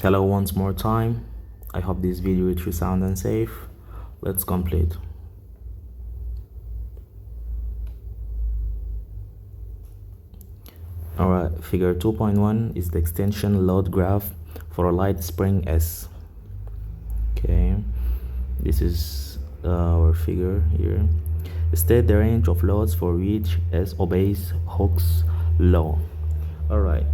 Hello once more time. I hope this video reaches you sound and safe. Let's complete. Alright, figure 2.1 is the extension load graph for a light spring S. Okay, this is our figure here. State the range of loads for which S obeys Hook's law. Alright,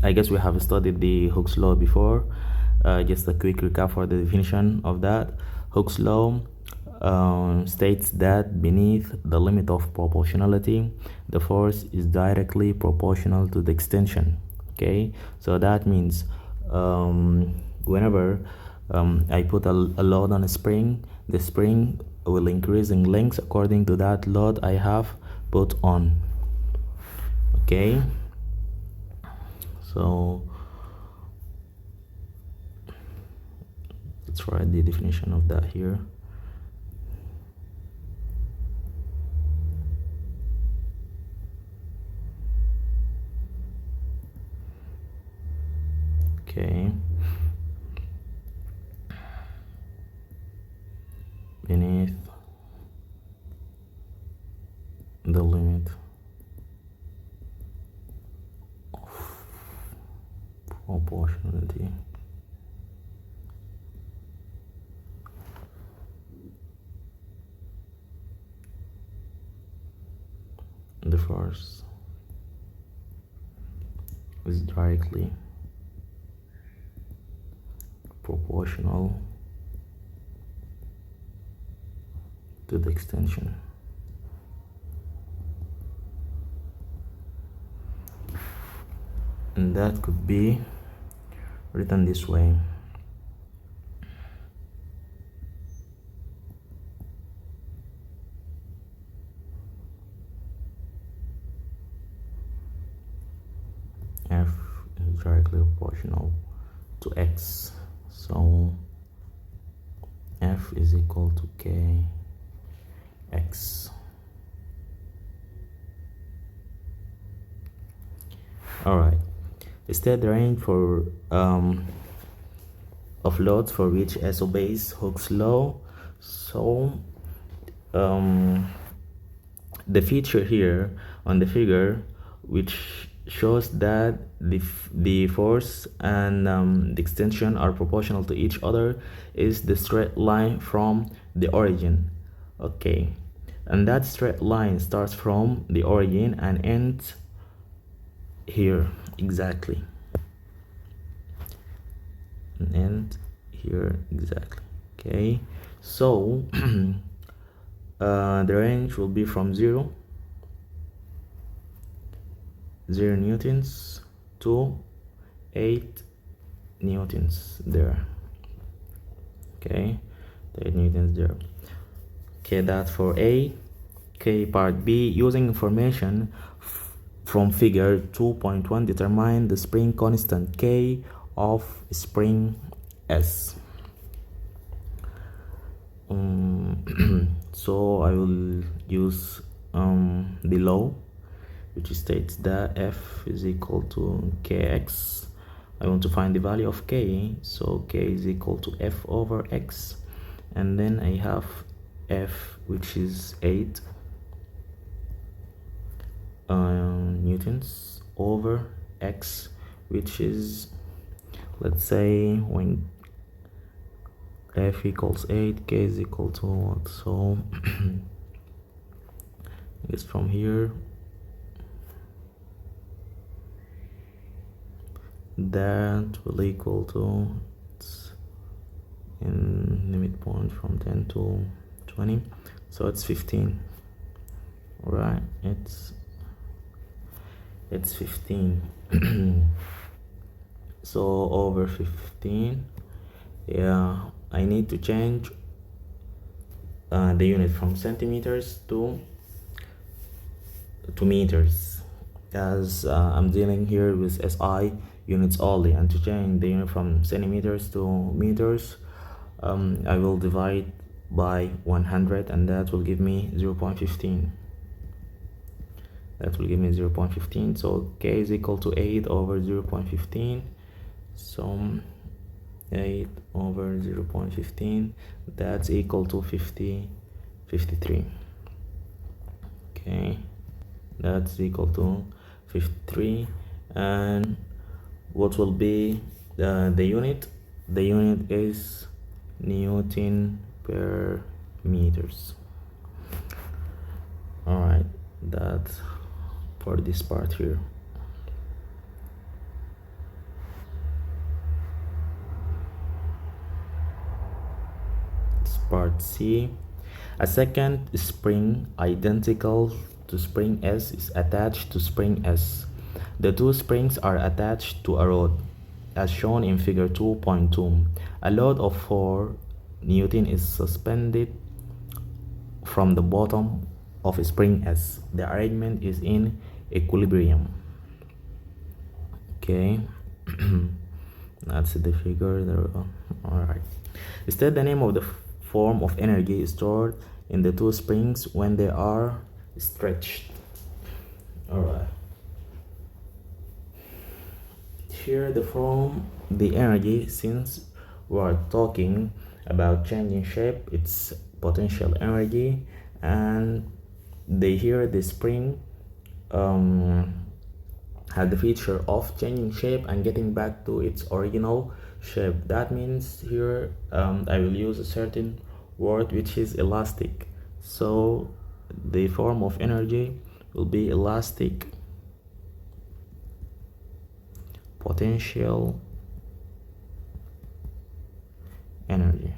I guess we have studied the Hook's law before. Just a quick recap for the definition of that. Hook's law states that beneath the limit of proportionality, the force is directly proportional to the extension. Okay, so that means whenever I put a load on a spring, the spring will increase in length according to that load I have put on. Okay, so let's write the definition of that here. Okay, beneath the limit of proportionality, the force is directly proportional to the extension. And that could be written this way. F is directly proportional to X. So F is equal to Kx. Alright, state the range for of loads for which S obeys Hook's law. So the feature here on the figure which shows that the force and the extension are proportional to each other is the straight line from the origin. Okay, and that straight line starts from the origin and ends here exactly, and end here exactly. Okay, so the range will be from 0 newtons to 8 newtons there. Okay, 8 newtons there. Okay, that's for A. Okay, part B, using information from figure 2.1, determine the spring constant K of spring S. So I will use the law which states that F is equal to Kx. I want to find the value of K, so K is equal to F over X, and then I have F, which is 8 newtons, over X, which is, let's say, when F equals 8, K is equal to what? So it's from here, that will equal to, it's in the midpoint from 10 to 20, so it's 15. Right, it's 15. So over 15, yeah, I need to change the unit from centimeters to meters, as I'm dealing here with SI units only, and to change the unit from centimeters to meters, I will divide by 100, and that will give me 0.15. that will give me 0.15. So k is equal to 8 over 0.15. So 8 over 0.15, that's equal to 53. Okay, that's equal to 53. And what will be the unit? The unit is Newton per meters. All right, that's for this part here. It's part C. A second spring identical to spring S is attached to spring S. The two springs are attached to a rod, as shown in figure 2.2. A load of 4 Newton is suspended from the bottom of spring S. The arrangement is in equilibrium. Okay, that's the figure there. All right, state the name of the form of energy stored in the two springs when they are stretched. All right, here the form, the energy, since we are talking about changing shape, it's potential energy. And here the spring had the feature of changing shape and getting back to its original shape. That means here I will use a certain word which is elastic. So the form of energy will be elastic potential energy.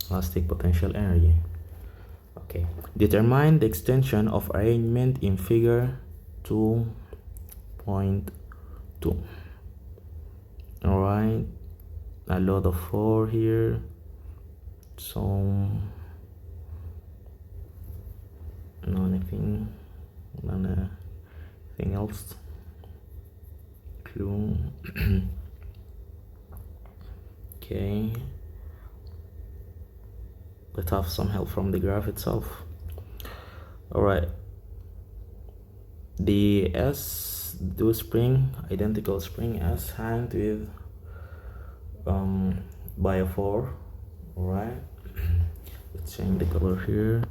Elastic potential energy. Okay, determine the extension of arrangement in figure 2.2. all right, a load of 4 here, so nothing else. Clue. Okay, let's have some help from the graph itself. All right, the S do spring, identical spring S, hanged with by a 4. All right, let's change the color here.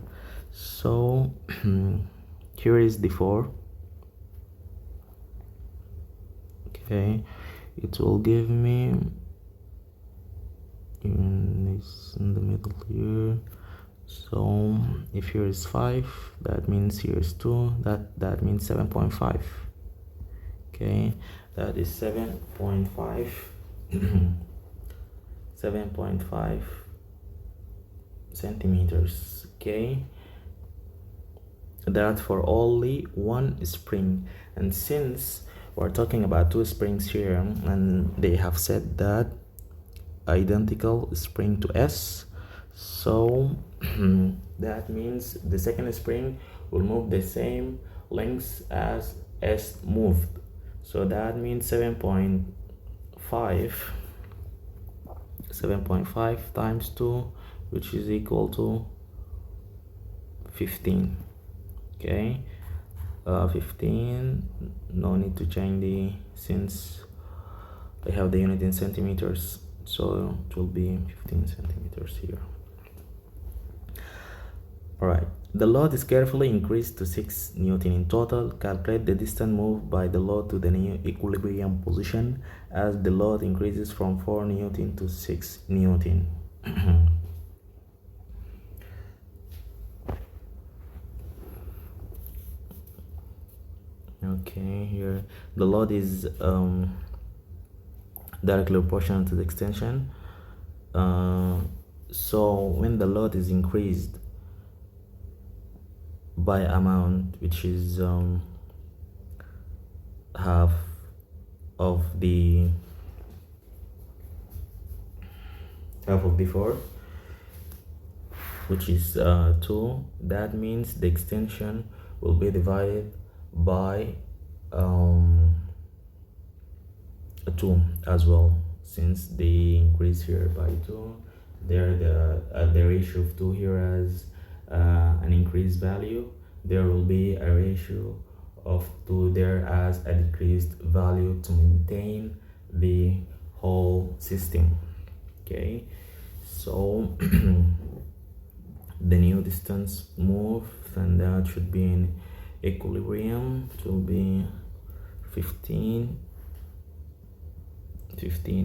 So here is the 4. Okay, it will give me in the middle here. So if here is 5, that means here is 2, that means 7.5. okay, that is 7.5 7.5 centimeters. Okay, that for only one spring. And since we're talking about two springs here, and they have said that identical spring to S, so that means the second spring will move the same length as S moved. So that means 7.5 times 2, which is equal to 15. Okay, 15, no need to change the, since I have the unit in centimeters, so it will be 15 centimeters here. All right, the load is carefully increased to 6 Newton in total. Calculate the distance moved by the load to the new equilibrium position as the load increases from 4 Newton to 6 Newton. Okay, here the load is directly proportional to the extension. So when the load is increased by amount which is half of the 4, which is 2, that means the extension will be divided by 2 as well, since they increase here by 2. There the ratio of 2 here as an increased value, there will be a ratio of 2 there as a decreased value to maintain the whole system. Okay, so the new distance move, and that should be in equilibrium. It will be 15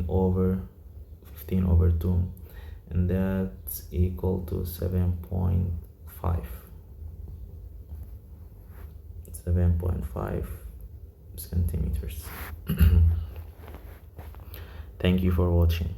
over 2, and that's equal to 7.5 centimeters. Thank you for watching.